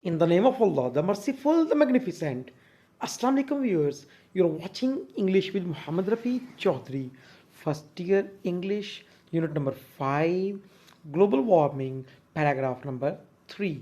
In the name of Allah, the Merciful, the Magnificent. Assalamu alaikum viewers. You're watching English with Muhammad Rafi Chaudhry. First year English, unit number 5, Global Warming, paragraph number 3.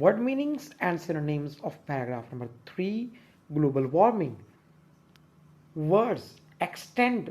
Word meanings and synonyms of paragraph number 3, global warming. Words extend,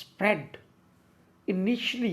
spread. Initially,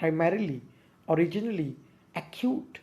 primarily, originally, acute,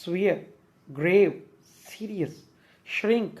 severe, grave, serious. Shrink,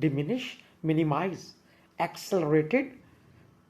diminish, minimize. Accelerated,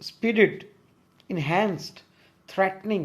speeded, enhanced, threatening,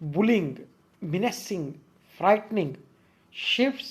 bullying, menacing, frightening, shifts,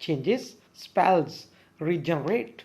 changes, spells, regenerate,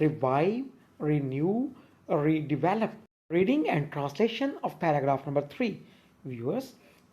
revive, renew, redevelop. Reading and translation of paragraph number 3. Viewers,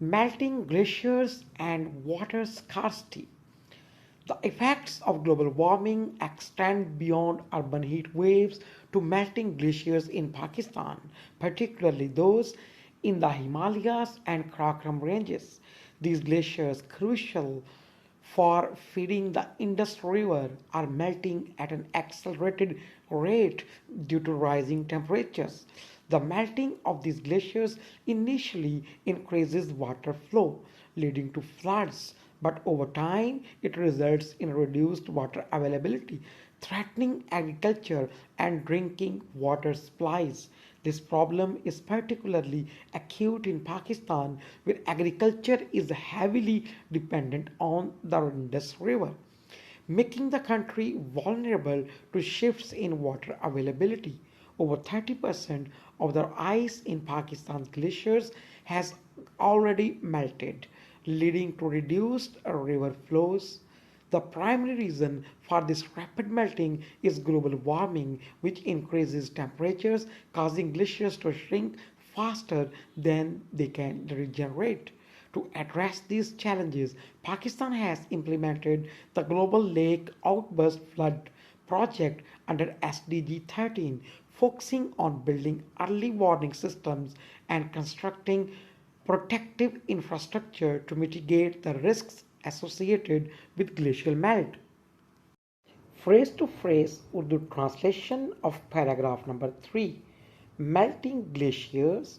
Melting glaciers and water scarcity. The effects of global warming extend beyond urban heat waves to melting glaciers in Pakistan, particularly those in the Himalayas and Karakoram ranges. These glaciers, crucial for feeding the Indus River, are melting at an accelerated rate due to rising temperatures. The melting of these glaciers initially increases water flow, leading to floods, but over time it results in reduced water availability, threatening agriculture and drinking water supplies. This problem is particularly acute in Pakistan, where agriculture is heavily dependent on the Indus River, making the country vulnerable to shifts in water availability. Over 30% of the ice in Pakistan's glaciers has already melted, leading to reduced river flows. The primary reason for this rapid melting is global warming, which increases temperatures, causing glaciers to shrink faster than they can regenerate. To address these challenges, Pakistan has implemented the Global Lake Outburst Flood Project under SDG 13, focusing on building early warning systems and constructing protective infrastructure to mitigate the risks associated with glacial melt. Phrase to phrase Urdu translation of paragraph number 3. Melting glaciers,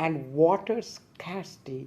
and water scarcity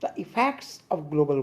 The effects of global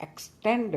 extend,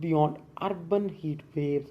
beyond urban heat waves,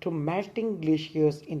to melting glaciers in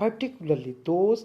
particularly those,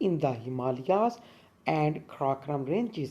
in the Himalayas and Karakoram ranges,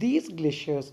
These glaciers,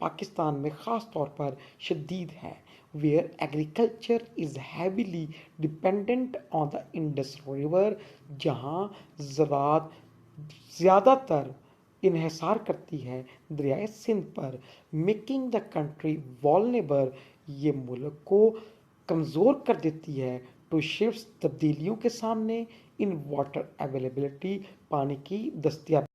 Pakistan میں خاص طور پر شدید ہے where agriculture is heavily dependent on the Indus River جہاں زراعت زیادہ تر انحصار کرتی ہے دریائے سندھ پر میکنگ دا کنٹری والنیبل یہ ملک کو کمزور کر دیتی ہے ٹو شفٹس تبدیلیوں کے سامنے ان واٹر اویلیبلٹی پانی کی دستیابی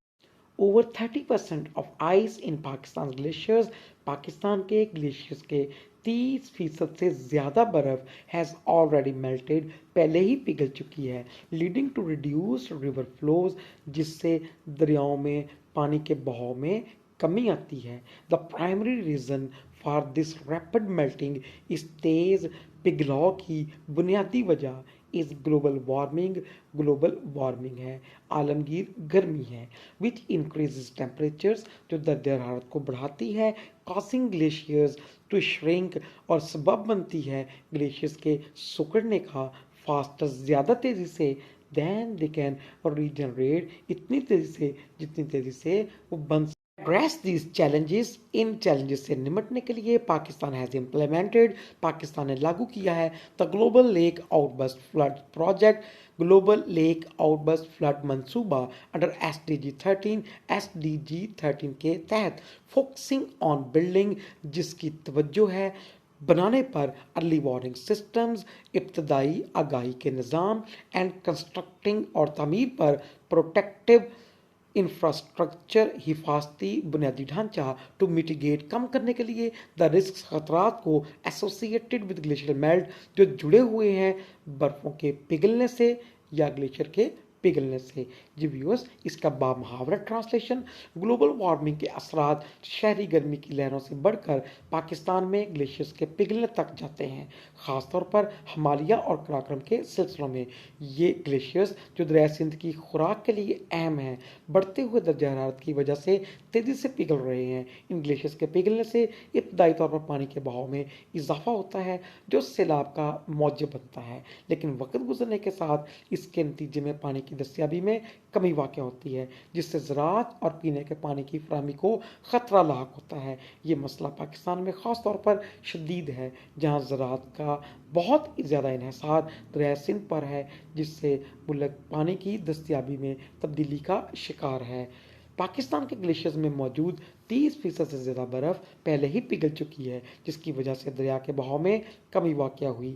over 30% of ice in Pakistan glaciers Pakistan کے گلیشیئرز کے 30% سے زیادہ برف ہیز آلریڈی میلٹڈ پہلے ہی پگھل چکی ہے leading to reduce river flows جس سے دریاؤں میں پانی کے بہاؤ میں کمی آتی ہے the primary reason for this rapid melting اس تیز پگھلاؤ کی بنیادی وجہ از گلوبل وارمنگ ہے عالمگیر گرمی ہے وچ انکریزز ٹیمپریچرز جو درجہ حرارت کو بڑھاتی ہے کاسنگ گلیشیئرز ٹو شرنک اور سبب بنتی ہے گلیشیئرز کے سکڑنے کا فاسٹر زیادہ تیزی سے دین دے کین ریجنریٹ اتنی تیزی سے جتنی تیزی سے وہ بن ایڈریس دیز چیلنجز ان چیلنجز سے نمٹنے کے لیے پاکستان ہیز امپلیمنٹڈ پاکستان نے لاگو کیا ہے the global lake outburst flood project global lake outburst flood منصوبہ انڈر ایس ڈی جی 13 کے تحت فوکسنگ آن بلڈنگ جس کی توجہ ہے بنانے پر ارلی وارننگ سسٹمز ابتدائی آگاہی کے نظام اینڈ کنسٹرکٹنگ اور تعمیر پر پروٹیکٹیو انفراسٹرکچر حفاظتی بنیادی ڈھانچہ ٹو میٹیگیٹ کم کرنے کے لیے دا رسک خطرات کو ایسوسیٹڈ ود گلیشیئر میلٹ جو جڑے ہوئے ہیں برفوں کے پگھلنے سے یا گلیشیئر کے پگھلنے سے جی ویورز اس کا بامحاورہ ٹرانسلیشن گلوبل وارمنگ کے اثرات شہری گرمی کی لہروں سے بڑھ کر پاکستان میں گلیشیئرز کے پگھلنے تک جاتے ہیں خاص طور پر ہمالیہ اور قراقرم کے سلسلوں میں یہ گلیشیئرز جو دریائے سندھ کی خوراک کے لیے اہم ہیں بڑھتے ہوئے درجہ حرارت کی وجہ سے تیزی سے پگھل رہے ہیں ان گلیشیئرز کے پگھلنے سے ابتدائی طور پر پانی کے بہاؤ میں اضافہ ہوتا ہے جو سیلاب کا موجب بنتا ہے لیکن وقت گزرنے کے ساتھ اس کے نتیجے میں پانی کی دستیابی میں کمی واقع ہوتی ہے جس سے زراعت اور پینے کے پانی کی فراہمی کو خطرہ لاحق ہوتا ہے یہ مسئلہ پاکستان میں خاص طور پر شدید ہے جہاں زراعت کا بہت زیادہ انحصار دریائے سندھ پر ہے جس سے ملک پانی کی دستیابی میں تبدیلی کا شکار ہے پاکستان کے گلیشیئرز میں موجود 30% سے زیادہ برف پہلے ہی پگھل چکی ہے جس کی وجہ سے دریا کے بہاؤ میں کمی واقع ہوئی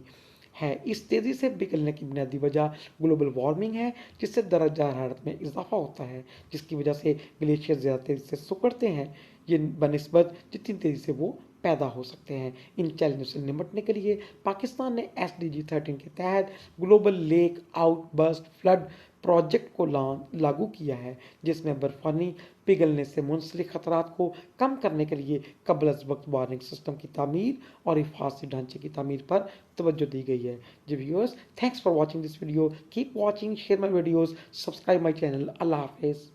ہے اس تیزی سے پگھلنے کی بنیادی وجہ گلوبل وارمنگ ہے جس سے درجہ حرارت میں اضافہ ہوتا ہے جس کی وجہ سے گلیشیئر زیادہ تیزی سے سکڑتے ہیں یہ بنسبت جتنی تیزی سے وہ پیدا ہو سکتے ہیں ان چیلنجوں سے نمٹنے کے لیے پاکستان نے ایس ڈی جی 13 کے تحت global lake outburst flood project کو لاگو کیا ہے جس میں برفانی پگھلنے سے منسلک خطرات کو کم کرنے کے لیے قبل از وقت وارننگ سسٹم کی تعمیر اور حفاظتی ڈھانچے کی تعمیر پر توجہ دی گئی ہے جی viewers thanks for watching this video keep watching share my videos subscribe my channel اللہ حافظ